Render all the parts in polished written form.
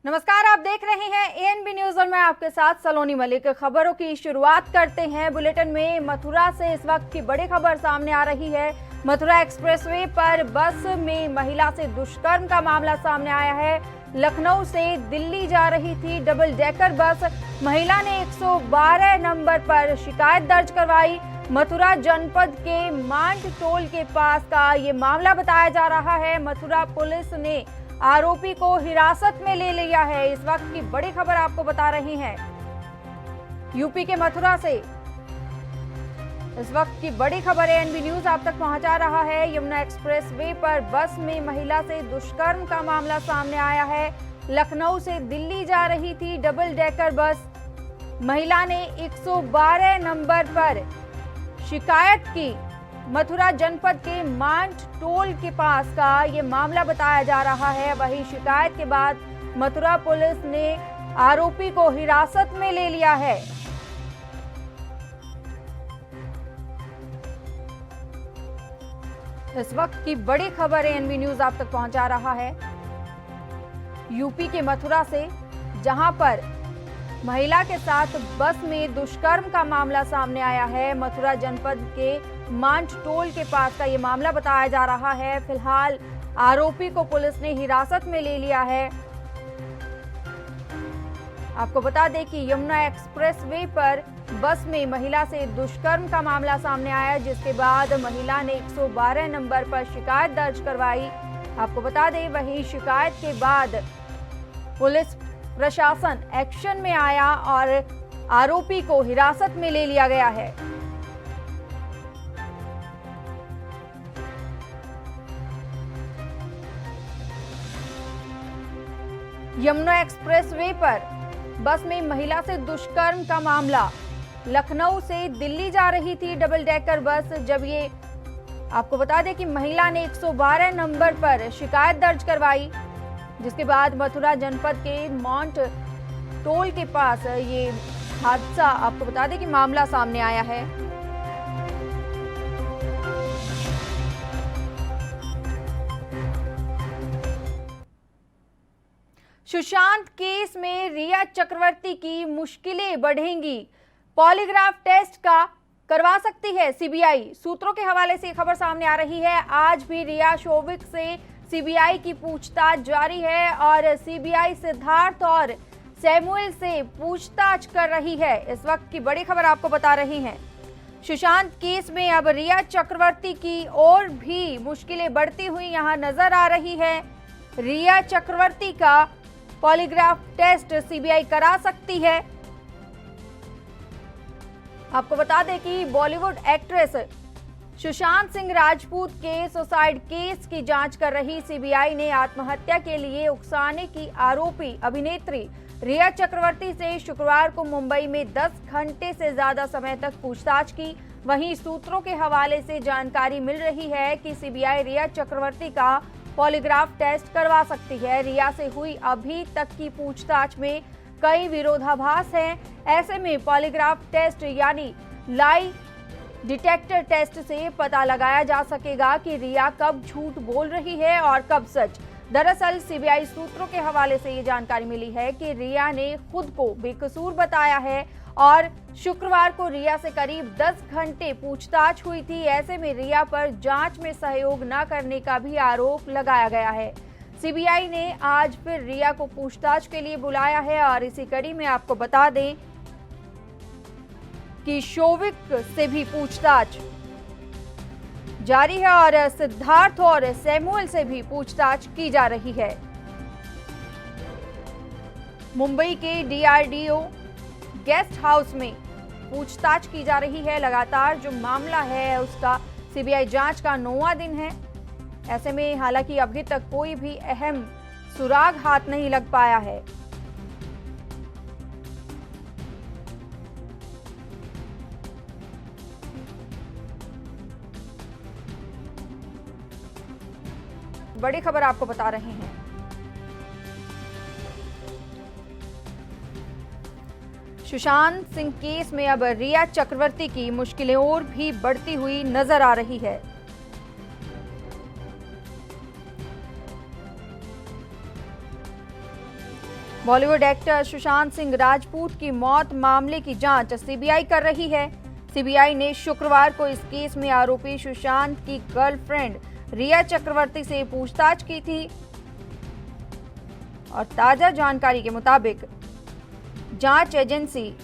नमस्कार, आप देख रहे हैं एएनबी न्यूज और मैं आपके साथ सलोनी मलिक। खबरों की शुरुआत करते हैं बुलेटिन में। मथुरा से इस वक्त की बड़ी खबर सामने आ रही है। मथुरा एक्सप्रेसवे पर बस में महिला से दुष्कर्म का मामला सामने आया है। लखनऊ से दिल्ली जा रही थी डबल डेकर बस। महिला ने 112 नंबर पर शिकायत दर्ज करवाई। मथुरा जनपद के मांड टोल के पास का ये मामला बताया जा रहा है। मथुरा पुलिस ने आरोपी को हिरासत में ले लिया है। इस वक्त की बड़ी खबर आपको बता रही हैं। यूपी के मथुरा से इस वक्त की बड़ी खबर एएनबी न्यूज आप तक पहुंचा रहा है। यमुना एक्सप्रेसवे पर बस में महिला से दुष्कर्म का मामला सामने आया है। लखनऊ से दिल्ली जा रही थी डबल डेकर बस। महिला ने 112 नंबर पर शिकायत की। मथुरा जनपद के मांड टोल के पास का ये मामला बताया जा रहा है। वही शिकायत के बाद मथुरा पुलिस ने आरोपी को हिरासत में ले लिया है। इस वक्त की बड़ी खबर एएनबी न्यूज आप तक पहुंचा रहा है। यूपी के मथुरा से, जहां पर महिला के साथ बस में दुष्कर्म का मामला सामने आया है। मथुरा जनपद के मांड टोल के पास का ये मामला बताया जा रहा है। फिलहाल आरोपी को पुलिस ने हिरासत में ले लिया है। आपको बता दें कि यमुना एक्सप्रेसवे पर बस में महिला से दुष्कर्म का मामला सामने आया, जिसके बाद महिला ने 112 नंबर पर शिकायत दर्ज करवाई। आपको बता दें, वही शिकायत के बाद पुलिस प्रशासन एक्शन में आया और आरोपी को हिरासत में ले लिया गया है। यमुना एक्सप्रेसवे पर बस में महिला से दुष्कर्म का मामला। लखनऊ से दिल्ली जा रही थी डबल डेकर बस। जब ये आपको बता दें कि महिला ने 112 नंबर पर शिकायत दर्ज करवाई, जिसके बाद मथुरा जनपद के मांड टोल के पास ये हादसा, आपको बता दें कि मामला सामने आया है। सुशांत केस में रिया चक्रवर्ती की मुश्किलें बढ़ेंगी। पॉलीग्राफ टेस्ट का करवा सकती है सीबीआई। सूत्रों के हवाले से खबर सामने आ रही है। आज भी रिया शोविक से सीबीआई की पूछताछ जारी है और सीबीआई सिद्धार्थ और सैमुअल से पूछताछ कर रही है। इस वक्त की बड़ी खबर आपको बता रही हैं। सुशांत केस में अब रिया चक्रवर्ती की और भी मुश्किलें बढ़ती हुई यहां नजर आ रही है। रिया चक्रवर्ती का पॉलीग्राफ टेस्ट सीबीआई करा सकती है। आपको बता दें कि बॉलीवुड एक्ट्रेस सुशांत सिंह राजपूत के सुसाइड केस की जांच कर रही सीबीआई ने आत्महत्या के लिए उकसाने की आरोपी अभिनेत्री रिया चक्रवर्ती से शुक्रवार को मुंबई में 10 घंटे से ज्यादा समय तक पूछताछ की। वहीं सूत्रों के हवाले से जानकारी मिल रही है कि सीबीआई रिया चक्रवर्ती का पॉलीग्राफ टेस्ट करवा सकती है। रिया से हुई अभी तक की पूछताछ में कई विरोधाभास हैं। ऐसे में पॉलीग्राफ टेस्ट यानी लाई डिटेक्टर टेस्ट से पता लगाया जा सकेगा कि रिया कब झूठ बोल रही है और कब सच। दरअसल सीबीआई सूत्रों के हवाले से ये जानकारी मिली है कि रिया ने खुद को बेकसूर बताया है और शुक्रवार को रिया से करीब 10 घंटे पूछताछ हुई थी। ऐसे में रिया पर जांच में सहयोग न करने का भी आरोप लगाया गया है। सीबीआई ने आज फिर रिया को पूछताछ के लिए बुलाया है और इसी कड़ी में आपको बता दें कि शोविक से भी पूछताछ जारी है और सिद्धार्थ और सैमुअल से भी पूछताछ की जा रही है। मुंबई के डीआरडीओ गेस्ट हाउस में पूछताछ की जा रही है। लगातार जो मामला है उसका सीबीआई जांच का 9वां दिन है। ऐसे में हालांकि अभी तक कोई भी अहम सुराग हाथ नहीं लग पाया है। बड़ी खबर आपको बता रहे हैं। सुशांत सिंह केस में अब रिया चक्रवर्ती की मुश्किलें और भी बढ़ती हुई नजर आ रही है। बॉलीवुड एक्टर सुशांत सिंह राजपूत की मौत मामले की जांच सीबीआई कर रही है। सीबीआई ने शुक्रवार को इस केस में आरोपी सुशांत की गर्लफ्रेंड रिया चक्रवर्ती से पूछताछ की थी और ताजा जानकारी के मुताबिक जांच एजेंसी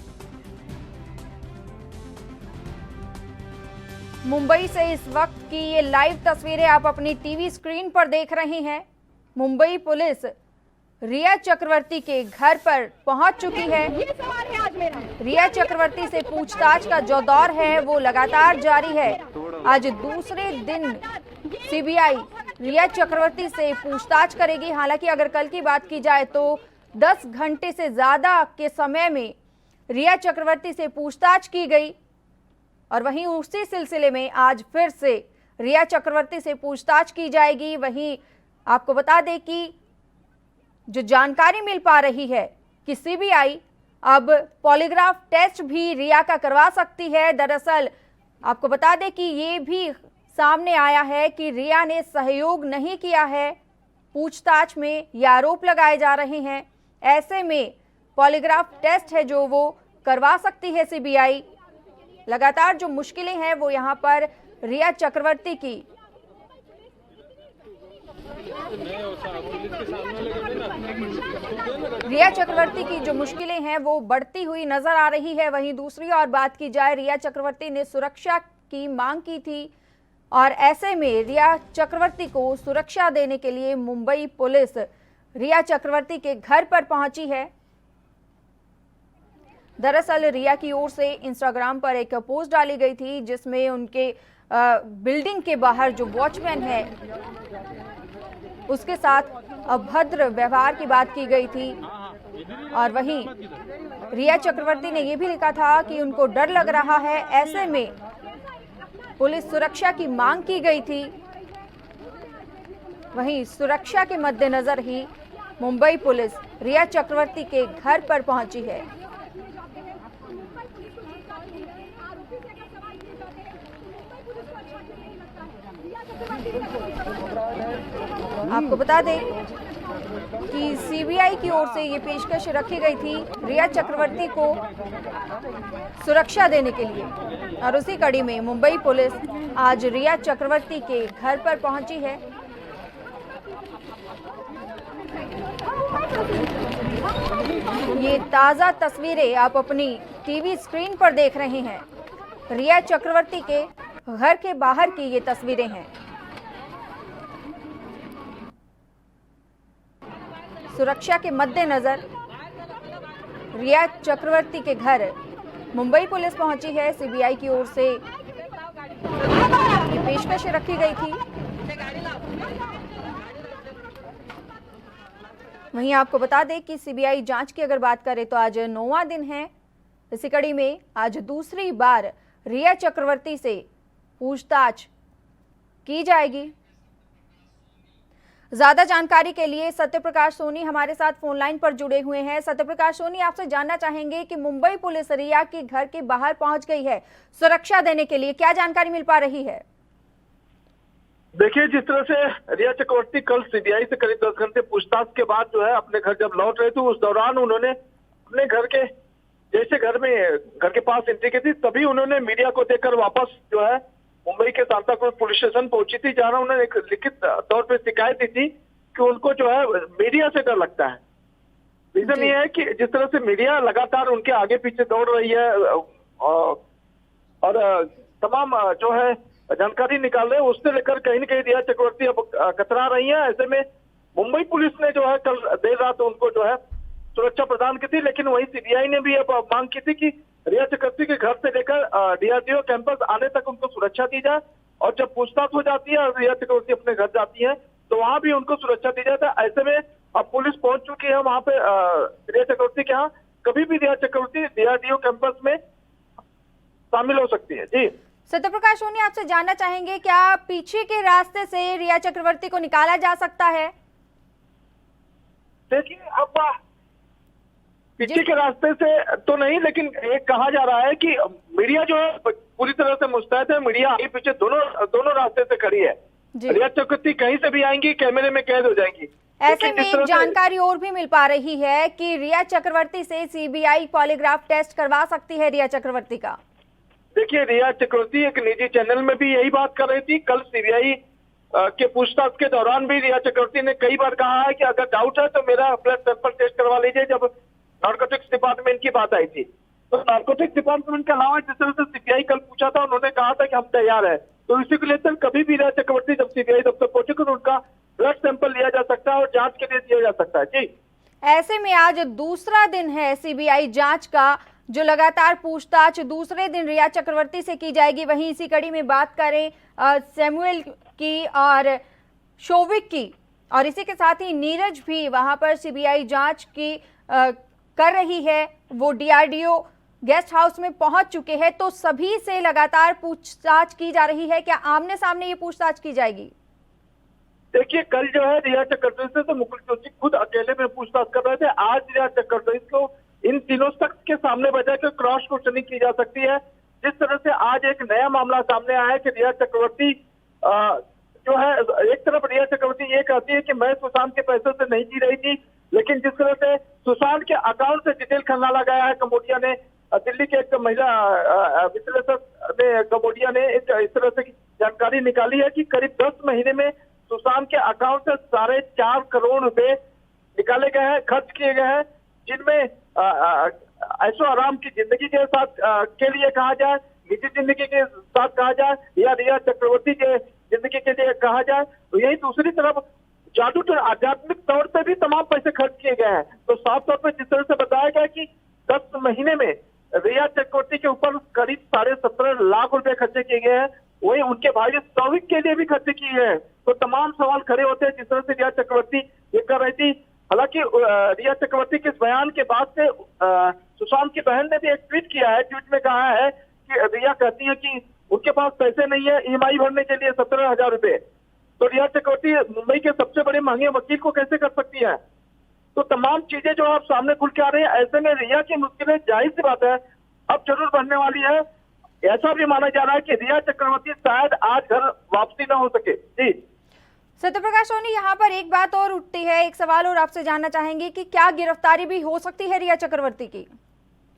मुंबई से इस वक्त की ये लाइव तस्वीरें आप अपनी टीवी स्क्रीन पर देख रहे हैं। मुंबई पुलिस रिया चक्रवर्ती के घर पर पहुंच चुकी है। रिया चक्रवर्ती से पूछताछ का जो दौर है वो लगातार जारी है। आज दूसरे दिन सीबीआई रिया चक्रवर्ती से पूछताछ करेगी। हालांकि अगर कल की बात की जाए तो 10 घंटे से ज्यादा के समय में रिया चक्रवर्ती से पूछताछ की गई और वहीं उसी सिलसिले में आज फिर से रिया चक्रवर्ती से पूछताछ की जाएगी। वहीं आपको बता दें कि जो जानकारी मिल पा रही है कि सीबीआई अब पॉलीग्राफ टेस्ट भी रिया का करवा सकती है। दरअसल आपको बता दें कि ये भी सामने आया है कि रिया ने सहयोग नहीं किया है पूछताछ में, ये आरोप लगाए जा रहे हैं। ऐसे में पॉलीग्राफ टेस्ट है जो वो करवा सकती है सीबीआई। लगातार जो मुश्किलें हैं वो यहाँ पर रिया चक्रवर्ती की जो मुश्किलें हैं वो बढ़ती हुई नजर आ रही है। वहीं दूसरी और बात की जाए, रिया चक्रवर्ती ने सुरक्षा की मांग की थी और ऐसे में रिया चक्रवर्ती को सुरक्षा देने के लिए मुंबई पुलिस रिया चक्रवर्ती के घर पर पहुंची है। दरअसल रिया की ओर से इंस्टाग्राम पर एक पोस्ट डाली गई थी जिसमें उनके बिल्डिंग के बाहर जो वॉचमैन है उसके साथ अभद्र व्यवहार की बात की गई थी और वहीं रिया चक्रवर्ती ने यह भी लिखा था कि उनको डर लग रहा है। ऐसे में पुलिस सुरक्षा की मांग की गई थी। वहीं सुरक्षा के मद्देनजर ही मुंबई पुलिस रिया चक्रवर्ती के घर पर पहुंची है। आपको बता दें कि सीबीआई की ओर से ये पेशकश रखी गई थी रिया चक्रवर्ती को सुरक्षा देने के लिए और उसी कड़ी में मुंबई पुलिस आज रिया चक्रवर्ती के घर पर पहुंची है। ये ताजा तस्वीरें आप अपनी टीवी स्क्रीन पर देख रहे हैं। रिया चक्रवर्ती के घर के बाहर की ये तस्वीरें हैं। सुरक्षा के मद्देनजर रिया चक्रवर्ती के घर मुंबई पुलिस पहुंची है। सीबीआई की ओर से ये पेशकश रखी गई थी। वहीं आपको बता दें कि सीबीआई जांच की अगर बात करें तो आज 9वां दिन है। इसी कड़ी में आज दूसरी बार रिया चक्रवर्ती से पूछताछ की जाएगी। ज्यादा जानकारी के लिए सत्यप्रकाश सोनी हमारे साथ फोन लाइन पर जुड़े हुए हैं। सत्यप्रकाश सोनी, आपसे जानना चाहेंगे कि मुंबई पुलिस रिया के घर के बाहर पहुंच गई है सुरक्षा देने के लिए, क्या जानकारी मिल पा रही है? देखिए, जिस तरह से रिया चक्रवर्ती कल सीबीआई से करीब 10 घंटे पूछताछ के बाद जो है अपने घर जब लौट रहे थे, उस दौरान उन्होंने अपने घर के पास एंट्री की थी, तभी उन्होंने मीडिया को देखकर वापस जो है मुंबई के सांता क्रूज पुलिस स्टेशन पहुंची थी, जहां उन्होंने एक लिखित तौर पे शिकायत दी थी कि उनको जो है मीडिया से डर लगता है। रीजन ये है कि जिस तरह से मीडिया लगातार उनके आगे पीछे दौड़ रही है और तमाम जो है जानकारी निकाल रहे हैं, उससे लेकर कहीं न कहीं रिया चक्रवर्ती अब कतरा रही है। ऐसे में मुंबई पुलिस ने जो है कल देर रात उनको जो है सुरक्षा प्रदान की थी, लेकिन वहीं सीबीआई ने भी अब मांग की थी कि रिया चक्रवर्ती के घर से लेकर डीआरडीओ कैंपस आने तक उनको सुरक्षा दी जाए और जब पूछताछ हो जाती है और रिया चक्रवर्ती अपने घर जाती है तो वहां भी उनको सुरक्षा दी जाता है। ऐसे में अब पुलिस पहुंच चुकी है वहां पे रिया चक्रवर्ती के यहाँ। कभी भी रिया चक्रवर्ती डीआरडीओ कैंपस में शामिल हो सकती है। जी सत्यप्रकाश सोनी, आपसे जानना चाहेंगे क्या पीछे के रास्ते से रिया चक्रवर्ती को निकाला जा सकता है? देखिए, अब पीछे के रास्ते से तो नहीं, लेकिन एक कहा जा रहा है कि मीडिया जो है पूरी तरह से मुस्तैद है। मीडिया आगे पीछे दोनों रास्ते से खड़ी है। रिया चक्रवर्ती कहीं से भी आएंगी, कैमरे में कैद हो जाएंगी। ऐसे में एक जानकारी और भी मिल पा रही है कि रिया चक्रवर्ती से सीबीआई पॉलीग्राफ टेस्ट करवा सकती है रिया चक्रवर्ती का। देखिए, रिया चक्रवर्ती एक निजी चैनल में भी यही बात कर रही थी। कल सीबीआई के पूछताछ के दौरान भी रिया चक्रवर्ती ने कई बार कहा है कि अगर डाउट है तो मेरा ब्लड सैंपल टेस्ट करवा लीजिए, जब नार्कोटिक्स डिपार्टमेंट की बात आई थी। तो नार्कोटिक्स डिपार्टमेंट के अलावा जिस तरह से सीबीआई कल पूछा था, उन्होंने कहा था कि हम तैयार है। तो इसी को लेकर कभी भी रिया चक्रवर्ती जब सीबीआई दफ्तर पहुंचेगी तो उनका ब्लड सैंपल लिया जा सकता है और जांच के लिए दिया जा सकता है। जी, ऐसे में आज दूसरा दिन है सीबीआई जांच का, जो लगातार पूछताछ दूसरे दिन रिया चक्रवर्ती से की जाएगी। वहीं इसी कड़ी में बात करें सैमुअल की और शोविक की, और इसी के साथ ही नीरज भी वहां पर सीबीआई जांच की कर रही है। वो डीआरडीओ गेस्ट हाउस में पहुंच चुके हैं, तो सभी से लगातार पूछताछ की जा रही है। क्या आमने सामने ये पूछताछ की जाएगी? देखिए, कल जो है रिया चक्रवर्ती से तो मुकुल जोशी खुद अकेले में पूछताछ कर रहे थे। आज रिया चक्रवर्ती को इन तीनों शख्स के सामने बजा के क्रॉस क्वेश्चनिंग की जा सकती है। जिस तरह से आज एक नया मामला सामने आया है कि रिया चक्रवर्ती जो है, एक तरफ रिया चक्रवर्ती ये कहती है कि मैं सुशांत के पैसे से नहीं जी रही थी, लेकिन जिस तरह से सुशांत के अकाउंट से डिटेल खंगाला गया है, कम्बोडिया ने, दिल्ली के एक महिला विश्लेषक ने, कम्बोडिया ने इस तरह से जानकारी निकाली है कि करीब 10 महीने में सुशांत के अकाउंट से 4.5 करोड़ रुपए निकाले गए हैं, खर्च किए गए हैं, जिनमें ऐशो आराम की जिंदगी के साथ के लिए कहा जाए, निजी जिंदगी के साथ कहा जाए, या रिया चक्रवर्ती के जिंदगी के लिए कहा जाए। तो यही दूसरी तरफ जादू तो आध्यात्मिक तौर पे भी तमाम पैसे खर्च किए गए हैं। तो साफ तौर पे जिस तरह से बताया गया कि 10 महीने में रिया चक्रवर्ती के ऊपर करीब 17.5 लाख रुपए खर्चे किए गए हैं, वही उनके भाई शौविक के लिए भी खर्चे किए गए हैं। तो तमाम सवाल खड़े होते हैं जिस तरह से रिया चक्रवर्ती ये कर रही थी। हालांकि रिया चक्रवर्ती के इस बयान के बाद से सुशांत की बहन ने भी एक ट्वीट किया है। ट्वीट में कहा है कि रिया कहती है कि उनके पास पैसे नहीं है ईएमआई भरने के लिए 17,000 रुपए। तो रिया चक्रवर्ती मुंबई के सबसे बड़े महंगे वकील को कैसे कर सकती है? तो तमाम चीजें जो आप सामने खुल के आ रही है, ऐसे में रिया की मुश्किलें जाहिर सी बात है अब जरूर बढ़ने वाली है। ऐसा भी माना जा रहा है कि रिया चक्रवर्ती शायद आज घर वापसी ना हो सके। जी सत्यप्रकाश सोनी, यहाँ पर एक बात और उठती है, एक सवाल और आपसे जानना चाहेंगे कि क्या गिरफ्तारी भी हो सकती है रिया चक्रवर्ती की?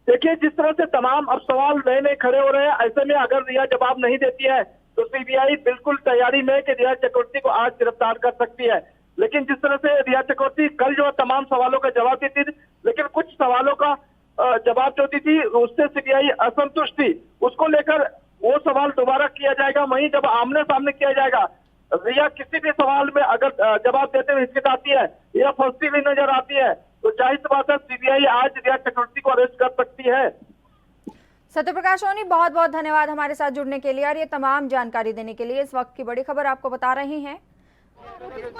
देखिए, जिस तरह से तमाम अब सवाल नए नए खड़े हो रहे हैं, ऐसे में अगर रिया जवाब नहीं देती है तो सीबीआई बिल्कुल तैयारी में कि रिया चक्रवर्ती को आज गिरफ्तार कर सकती है। लेकिन जिस तरह से रिया चक्रवर्ती कल जो तमाम सवालों का जवाब देती थी, लेकिन कुछ सवालों का जवाब जो दी थी उससे सीबीआई असंतुष्ट थी, उसको लेकर वो सवाल दोबारा किया जाएगा। वहीं जब आमने सामने किया जाएगा, रिया किसी भी सवाल में अगर जवाब देते हुए हिचकिचाती है या फंसती हुई नजर आती है, तो जाहिर सी बात है सीबीआई आज रिया चक्रवर्ती को अरेस्ट कर सकती है। सत्यप्रकाश सोनी, बहुत बहुत धन्यवाद हमारे साथ जुड़ने के लिए और ये तमाम जानकारी देने के लिए। इस वक्त की बड़ी खबर आपको बता रहे हैं,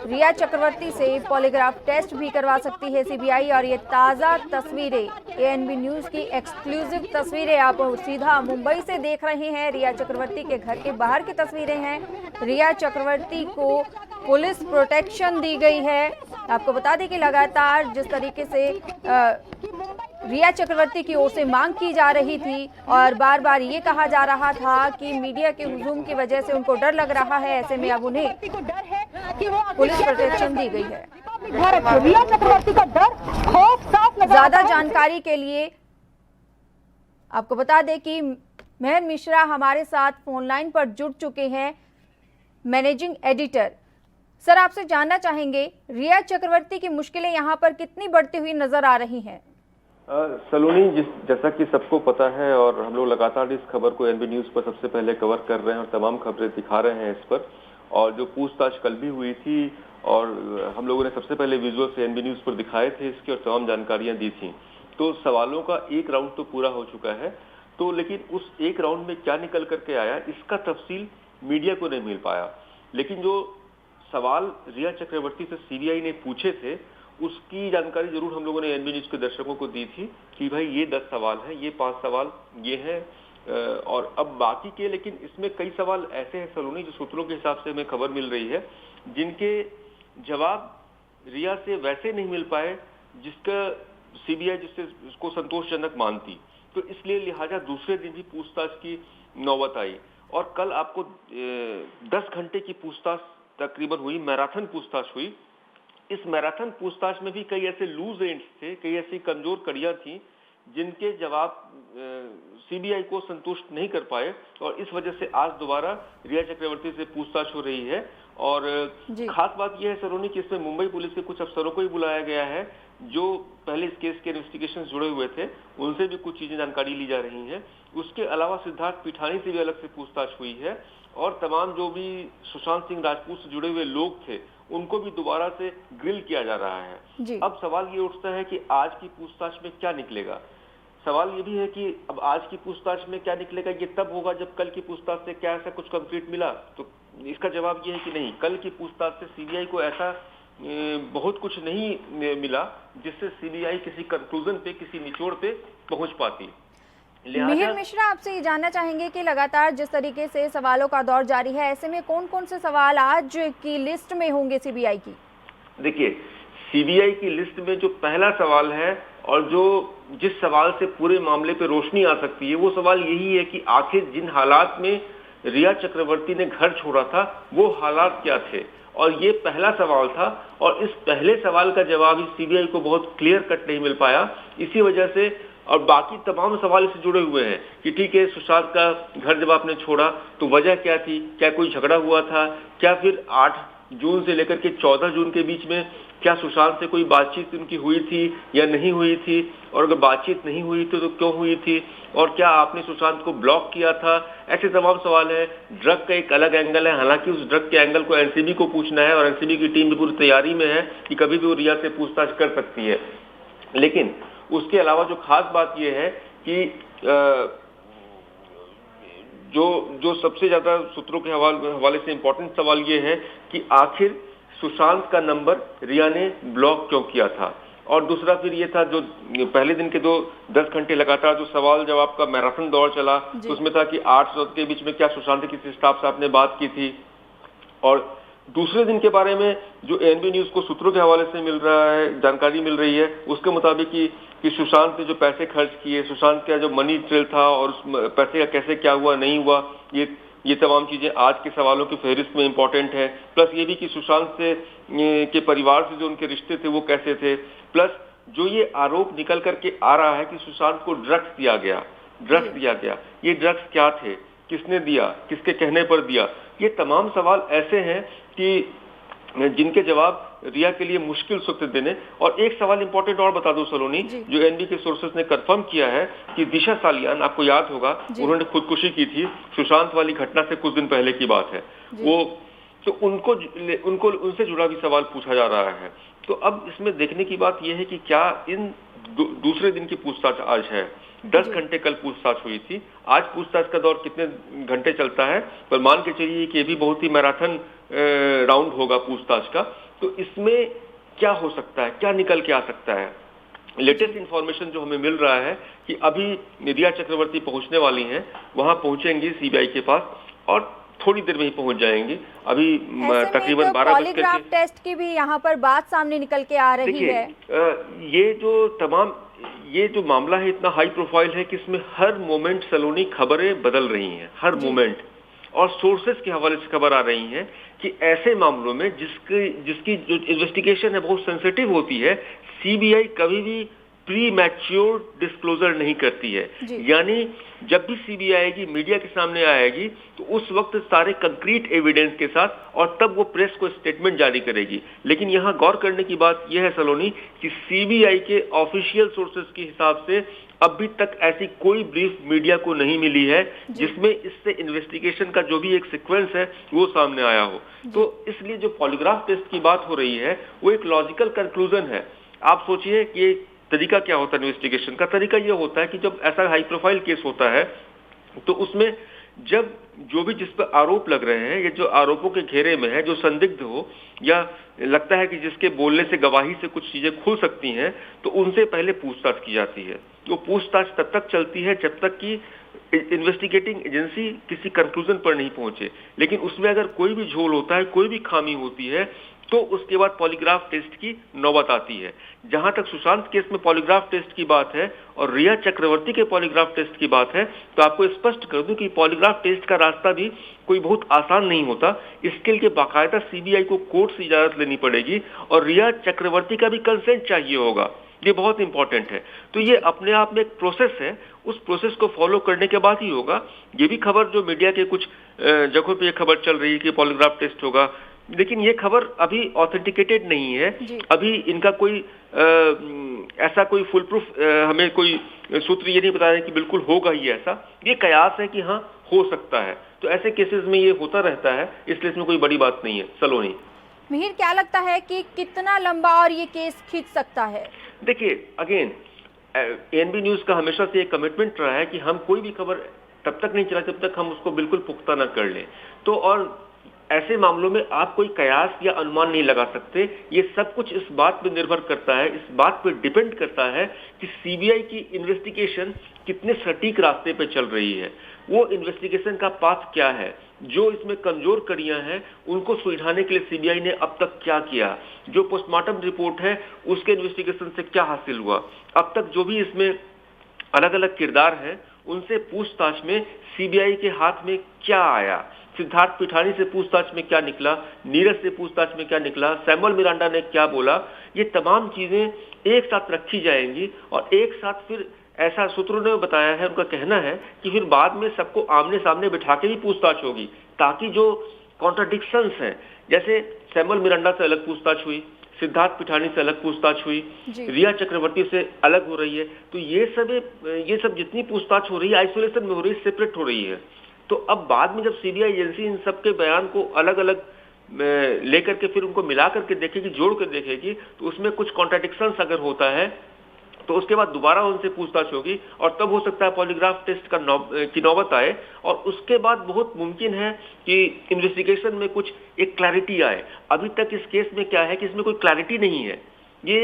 रिया चक्रवर्ती से पॉलीग्राफ टेस्ट भी करवा सकती है सीबीआई। और ये ताज़ा तस्वीरें, एएनबी न्यूज़ की एक्सक्लूसिव तस्वीरें आप सीधा मुंबई से देख रहे हैं। रिया चक्रवर्ती के घर के बाहर की तस्वीरें हैं। रिया चक्रवर्ती को पुलिस प्रोटेक्शन दी गई है। आपको बता दें कि लगातार जिस तरीके से रिया चक्रवर्ती की ओर से मांग की जा रही थी और बार बार ये कहा जा रहा था कि मीडिया के हुजूम की वजह से उनको डर लग रहा है, ऐसे में अब उन्हें पुलिस प्रोटेक्शन दी गई है। रिया चक्रवर्ती का डर, खौफ साफ नजर ज्यादा जानकारी के लिए आपको बता दें कि मेहर मिश्रा हमारे साथ फोन लाइन पर जुड़ चुके हैं, मैनेजिंग एडिटर। सर, आपसे जानना चाहेंगे रिया चक्रवर्ती की मुश्किलें यहाँ पर कितनी बढ़ती हुई नजर आ रही हैं? सलोनी, जैसा कि सबको पता है और हम लोग लगातार इस खबर को एनबी न्यूज पर सबसे पहले कवर कर रहे हैं और तमाम खबरें दिखा रहे हैं इस पर। और जो पूछताछ कल भी हुई थी और हम लोगों ने सबसे पहले विजुअल से एनबी न्यूज पर दिखाए थे इसकी और तमाम जानकारियां दी थी। तो सवालों का एक राउंड तो पूरा हो चुका है, तो लेकिन उस एक राउंड में क्या निकल करके आया इसका तफसील मीडिया को नहीं मिल पाया। लेकिन जो सवाल रिया चक्रवर्ती से सीबीआई ने पूछे थे उसकी जानकारी जरूर हम लोगों ने एनबी न्यूज के दर्शकों को दी थी कि भाई ये 10 सवाल हैं, ये 5 सवाल ये हैं और अब बाकी के। लेकिन इसमें कई सवाल ऐसे हैं सलोनी, जो सूत्रों के हिसाब से हमें खबर मिल रही है, जिनके जवाब रिया से वैसे नहीं मिल पाए जिसका सीबीआई जिससे उसको संतोषजनक मानती। तो इसलिए लिहाजा दूसरे दिन भी पूछताछ की नौबत आई और कल आपको 10 घंटे की पूछताछ तकरीबन हुई, मैराथन पूछताछ हुई। इस मैराथन पूछताछ में भी कई ऐसे लूज एंड्स थे, कई ऐसी कमजोर कड़ियां थी जिनके जवाब सीबीआई को संतुष्ट नहीं कर पाए, और इस वजह से आज दोबारा रिया चक्रवर्ती से पूछताछ हो रही है। और खास बात यह है सलोनी कि इसमें मुंबई पुलिस के कुछ अफसरों को ही बुलाया गया है जो पहले इस केस के इन्वेस्टिगेशन जुड़े हुए थे, उनसे भी कुछ चीजें जानकारी ली जा रही हैं। उसके अलावा सिद्धार्थ पिठानी से भी अलग से पूछताछ हुई है, और तमाम जो भी सुशांत सिंह राजपूत से जुड़े हुए लोग थे उनको भी दोबारा से ग्रिल किया जा रहा है। अब सवाल ये उठता है कि आज की पूछताछ में क्या निकलेगा। सवाल ये भी है कि अब आज की पूछताछ में क्या निकलेगा, ये तब होगा जब कल की पूछताछ से क्या ऐसा कुछ कंक्रीट मिला। तो इसका जवाब ये है कि नहीं, कल की पूछताछ से सीबीआई को ऐसा बहुत कुछ नहीं मिला जिससे सीबीआई किसी कंक्लूजन पे, किसी निचोड़ पे पहुंच पाती। मिहिर मिश्रा, आपसे ये जानना चाहेंगे कि लगातार जिस तरीके से सवालों का दौर जारी है, ऐसे में कौन कौन से सवाल आज की लिस्ट में होंगे सीबीआई की? देखिए, सीबीआई की लिस्ट में जो पहला सवाल है और जो जिस सवाल से पूरे मामले पे रोशनी आ सकती है, वो सवाल यही है कि आखिर जिन हालात में रिया चक्रवर्ती ने घर छोड़ा था वो हालात क्या थे, और ये पहला सवाल था। और इस पहले सवाल का जवाब ही सीबीआई को बहुत क्लियर कट नहीं मिल पाया। इसी वजह से और बाकी तमाम सवाल इससे जुड़े हुए हैं कि ठीक है, सुशांत का घर जब आपने छोड़ा तो वजह क्या थी, क्या कोई झगड़ा हुआ था, क्या फिर 8 जून से लेकर के 14 जून के बीच में क्या सुशांत से कोई बातचीत उनकी हुई थी या नहीं हुई थी, और अगर बातचीत नहीं हुई थी तो क्यों हुई थी, और क्या आपने सुशांत को ब्लॉक किया था। ऐसे तमाम सवाल है। ड्रग का एक अलग एंगल है, हालांकि उस ड्रग के एंगल को एनसीबी को पूछना है और एनसीबी की टीम भी पूरी तैयारी में है कि कभी भी वो रिया से पूछताछ कर सकती है। लेकिन उसके अलावा जो खास बात यह है कि जो सबसे ज्यादा सूत्रों के हवाले से इंपॉर्टेंट सवाल ये है कि आखिर सुशांत का नंबर रिया ने ब्लॉक क्यों किया था। और दूसरा फिर ये था जो पहले दिन के 10 घंटे लगातार जो सवाल जवाब का मैराथन दौर चला, तो उसमें था कि 8 के बीच में क्या सुशांत के किसी स्टाफ से आपने बात की थी। और दूसरे दिन के बारे में जो एएनबी न्यूज को सूत्रों के हवाले से मिल रहा है, जानकारी मिल रही है, उसके मुताबिक कि सुशांत ने जो पैसे खर्च किए, सुशांत का जो मनी ट्रेल था और उस पैसे का कैसे क्या हुआ नहीं हुआ, ये तमाम चीजें आज के सवालों की फहरिस्त में इंपॉर्टेंट है। प्लस ये भी कि सुशांत से के परिवार से जो उनके रिश्ते थे वो कैसे थे। प्लस जो ये आरोप निकल करके आ रहा है कि सुशांत को ड्रग्स दिया गया, ये ड्रग्स क्या थे, किसने दिया, किसके कहने पर दिया, ये तमाम सवाल ऐसे हैं कि जिनके जवाब रिया के लिए मुश्किल सकते देने। और एक सवाल इंपॉर्टेंट और बता दूं सलोनी, जो एनबी के सोर्सेस ने कंफर्म किया है कि दिशा सालियान, आपको याद होगा, उन्होंने खुदकुशी की थी सुशांत वाली घटना से कुछ दिन पहले की बात है वो, तो उनको उनसे जुड़ा भी सवाल पूछा जा रहा है। तो अब इसमें देखने की बात यह है कि क्या इन दूसरे दिन की पूछताछ आज है, 10 घंटे कल पूछताछ हुई थी, आज पूछताछ का दौर कितने घंटे चलता है, पर मान के चलिए कि ये भी बहुत ही मैराथन राउंड होगा पूछताछ का। तो इसमें क्या हो सकता है, क्या निकल के आ सकता है। लेटेस्ट इंफॉर्मेशन जो हमें मिल रहा है कि अभी रिया चक्रवर्ती पहुंचने वाली हैं, वहां पहुंचेंगी सीबीआई के पास और थोड़ी देर में ही पहुंच जाएंगी। अभी तकरीबन 12 बजे पॉलीग्राफ टेस्ट की भी यहाँ पर बात सामने निकल के आ रही है। ये जो मामला है इतना हाई प्रोफाइल है कि इसमें हर मोमेंट सलोनी खबरें बदल रही हैं, हर मोमेंट, और सोर्सेस के हवाले से खबर आ रही है कि ऐसे मामलों में जिसकी जो इन्वेस्टिगेशन है बहुत सेंसिटिव होती है, सीबीआई कभी भी प्री मैच्योर डिस्क्लोजर नहीं करती है। यानी जब भी सीबीआई आएगी, मीडिया के सामने आएगी, तो उस वक्त सारे कंक्रीट एविडेंस के साथ, और तब वो प्रेस को स्टेटमेंट जारी करेगी। लेकिन यहाँ गौर करने की बात यह है सलोनी कि सीबीआई के ऑफिशियल सोर्सेज के हिसाब से अभी तक ऐसी कोई ब्रीफ मीडिया को नहीं मिली है जिसमें इससे इन्वेस्टिगेशन का जो भी एक सीक्वेंस है वो सामने आया हो। तो इसलिए जो पॉलीग्राफ टेस्ट की बात हो रही है वो एक लॉजिकल कंक्लूजन है। आप सोचिए कि तरीका क्या होता है इन्वेस्टिगेशन का। तरीका यह होता है कि जब ऐसा हाई प्रोफाइल केस होता है तो उसमें जब जो भी जिस पर आरोप लग रहे हैं या जो आरोपों के घेरे में है, जो संदिग्ध हो या लगता है कि जिसके बोलने से गवाही से कुछ चीजें खुल सकती हैं, तो उनसे पहले पूछताछ की जाती है। वो पूछताछ तब तक चलती है जब तक कि इन्वेस्टिगेटिंग एजेंसी किसी कंक्लूजन पर नहीं पहुंचे। लेकिन उसमें अगर कोई भी झोल होता है, कोई भी खामी होती है, तो उसके बाद पॉलीग्राफ टेस्ट की नौबत आती है। जहां तक सुशांत केस में पॉलीग्राफ टेस्ट की बात है और रिया चक्रवर्ती के पॉलीग्राफ टेस्ट की बात है, तो आपको स्पष्ट कर दूं कि पॉलीग्राफ टेस्ट का रास्ता भी कोई बहुत आसान नहीं होता। इसके लिए बाकायदा सीबीआई को कोर्ट से इजाजत लेनी पड़ेगी और रिया चक्रवर्ती का भी कंसेंट चाहिए होगा। ये बहुत इंपॉर्टेंट है। तो ये अपने आप में एक प्रोसेस है, उस प्रोसेस को फॉलो करने के बाद ही होगा। ये भी खबर जो मीडिया के कुछ जगहों पे ये खबर चल रही है कि पॉलीग्राफ टेस्ट होगा, लेकिन ये खबर अभी ऑथेंटिकेटेड नहीं है। अभी इनका कोई ऐसा कोई फुल प्रूफ हमें कोई सूत्र ये नहीं बता रहे कि बिल्कुल होगा ही ऐसा। ये कयास है कि हाँ हो सकता है। तो ऐसे केसेस में ये होता रहता है, इसलिए इसमें कोई बड़ी बात नहीं है। सलोनी, मिहिर, क्या लगता है कि कितना लंबा और ये केस खींच सकता है? देखिए, अगेन एएनबी न्यूज का हमेशा से एक कमिटमेंट रहा है कि हम कोई भी खबर तब तक नहीं चला जब तक हम उसको बिल्कुल पुख्ता न कर लें। तो और ऐसे मामलों में आप कोई कयास या अनुमान नहीं लगा सकते। ये सब कुछ इस बात पर निर्भर करता है, इस बात पर डिपेंड करता है कि सीबीआई की इन्वेस्टिगेशन कितने सटीक रास्ते पे चल रही है, वो इन्वेस्टिगेशन का पाथ क्या है, जो इसमें कमजोर कड़ियां हैं उनको सुलझाने के लिए सीबीआई ने अब तक क्या किया, जो पोस्टमार्टम रिपोर्ट है उसके इन्वेस्टिगेशन से क्या हासिल हुआ, अब तक जो भी इसमें अलग अलग किरदार हैं उनसे पूछताछ में सीबीआई के हाथ में क्या आया, सिद्धार्थ पिठानी से पूछताछ में क्या निकला, नीरज से पूछताछ में क्या निकला, सैमुअल मिरांडा ने क्या बोला, ये तमाम चीजें एक साथ रखी जाएंगी और एक साथ फिर ऐसा सूत्रों ने बताया है, उनका कहना है कि फिर बाद में सबको आमने सामने बिठा के भी पूछताछ होगी, ताकि जो कॉन्ट्राडिक्शंस हैं, जैसे सैमुअल मिरांडा से अलग पूछताछ हुई, सिद्धार्थ पिठानी से अलग पूछताछ हुई, रिया चक्रवर्ती से अलग हो रही है, तो ये सब जितनी पूछताछ हो रही है आइसोलेशन में हो रही है, सेपरेट हो रही है। तो अब बाद में जब सीबीआई एजेंसी इन सबके बयान को अलग अलग लेकर के फिर उनको मिला करके देखेगी, जोड़ कर देखेगी, तो उसमें कुछ कॉन्ट्राडिक्शंस अगर होता है तो उसके बाद दोबारा उनसे पूछताछ होगी और तब हो सकता है पॉलीग्राफ टेस्ट की नौबत आए और उसके बाद बहुत मुमकिन है कि इन्वेस्टिगेशन में कुछ एक क्लैरिटी आए। अभी तक इस केस में क्या है कि इसमें कोई क्लैरिटी नहीं है। ये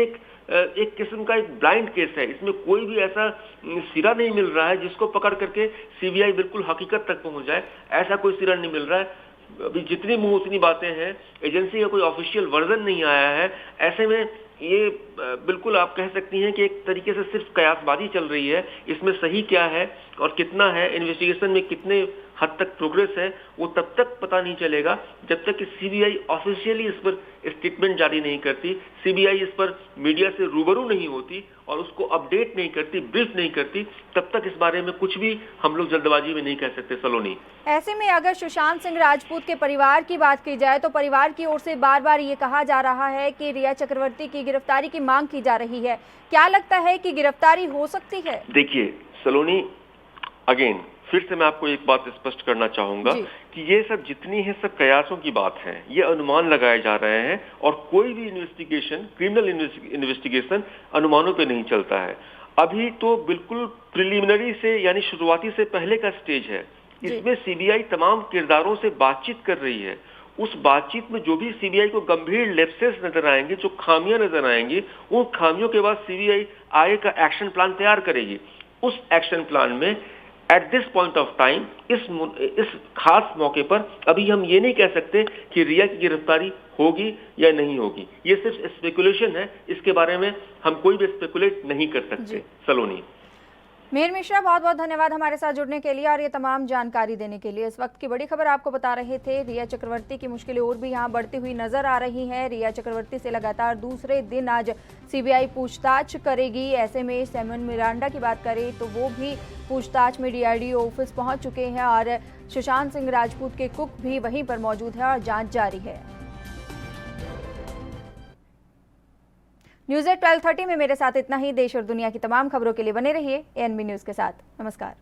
एक किस्म का एक ब्लाइंड केस है, इसमें कोई भी ऐसा सिरा नहीं मिल रहा है जिसको पकड़ करके सीबीआई बिल्कुल हकीकत तक पहुंच जाए, ऐसा कोई सिरा नहीं मिल रहा है। अभी जितनी मुंह उतनी बातें हैं, एजेंसी का कोई ऑफिशियल वर्जन नहीं आया है। ऐसे में ये बिल्कुल आप कह सकती हैं कि एक तरीके से सिर्फ कयासबाजी चल रही है। इसमें सही क्या है और कितना है, इन्वेस्टिगेशन में कितने हद तक प्रोग्रेस है, वो तब तक पता नहीं चलेगा जब तक कि सीबीआई ऑफिशियली इस पर स्टेटमेंट जारी नहीं करती, सीबीआई इस पर मीडिया से रूबरू नहीं होती और उसको अपडेट नहीं करती, ब्रीफ नहीं करती, तब तक इस बारे में कुछ भी हम लोग जल्दबाजी में नहीं कह सकते। सलोनी, ऐसे में अगर सुशांत सिंह राजपूत के परिवार की बात की जाए तो परिवार की ओर से बार बार ये कहा जा रहा है कि रिया चक्रवर्ती की गिरफ्तारी की मांग की जा रही है। क्या लगता है कि गिरफ्तारी हो सकती है? देखिए सलोनी, अगेन फिर से मैं आपको एक बात स्पष्ट करना चाहूंगा कि ये सब जितनी है सब कयासों की बात है, ये अनुमान लगाए जा रहे हैं और कोई भी इन्वेस्टिगेशन, क्रिमिनल इन्वेस्टिगेशन अनुमानों पे नहीं चलता है। अभी तो बिल्कुल प्रिलिमिनरी से यानी शुरुआती से पहले का स्टेज है। इसमें सीबीआई तमाम किरदारों से बातचीत कर रही है। उस बातचीत में जो भी सीबीआई को गंभीर लैप्सेस नजर आएंगे, जो खामियां नजर आएंगी, उन खामियों के बाद सीबीआई आगे का एक्शन प्लान तैयार करेगी। उस एक्शन प्लान में at this point of time, इस खास मौके पर अभी हम ये नहीं कह सकते कि रिया की गिरफ्तारी होगी या नहीं होगी। ये सिर्फ स्पेकुलेशन है, इसके बारे में हम कोई भी स्पेकुलेट नहीं कर सकते। सलोनी, मिहिर मिश्रा, बहुत बहुत धन्यवाद हमारे साथ जुड़ने के लिए और ये तमाम जानकारी देने के लिए। इस वक्त की बड़ी खबर आपको बता रहे थे। रिया चक्रवर्ती की मुश्किलें और भी यहाँ बढ़ती हुई नजर आ रही हैं। रिया चक्रवर्ती से लगातार दूसरे दिन आज सीबीआई पूछताछ करेगी। ऐसे में सैमुअल मिरांडा की बात करें तो वो भी पूछताछ में डीआरडीओ ऑफिस पहुंच चुके हैं और सुशांत सिंह राजपूत के कुक भी वहीं पर मौजूद है और जाँच जारी है। न्यूज़ 12:30 में मेरे साथ इतना ही। देश और दुनिया की तमाम खबरों के लिए बने रहिए एएनबी न्यूज़ के साथ। नमस्कार।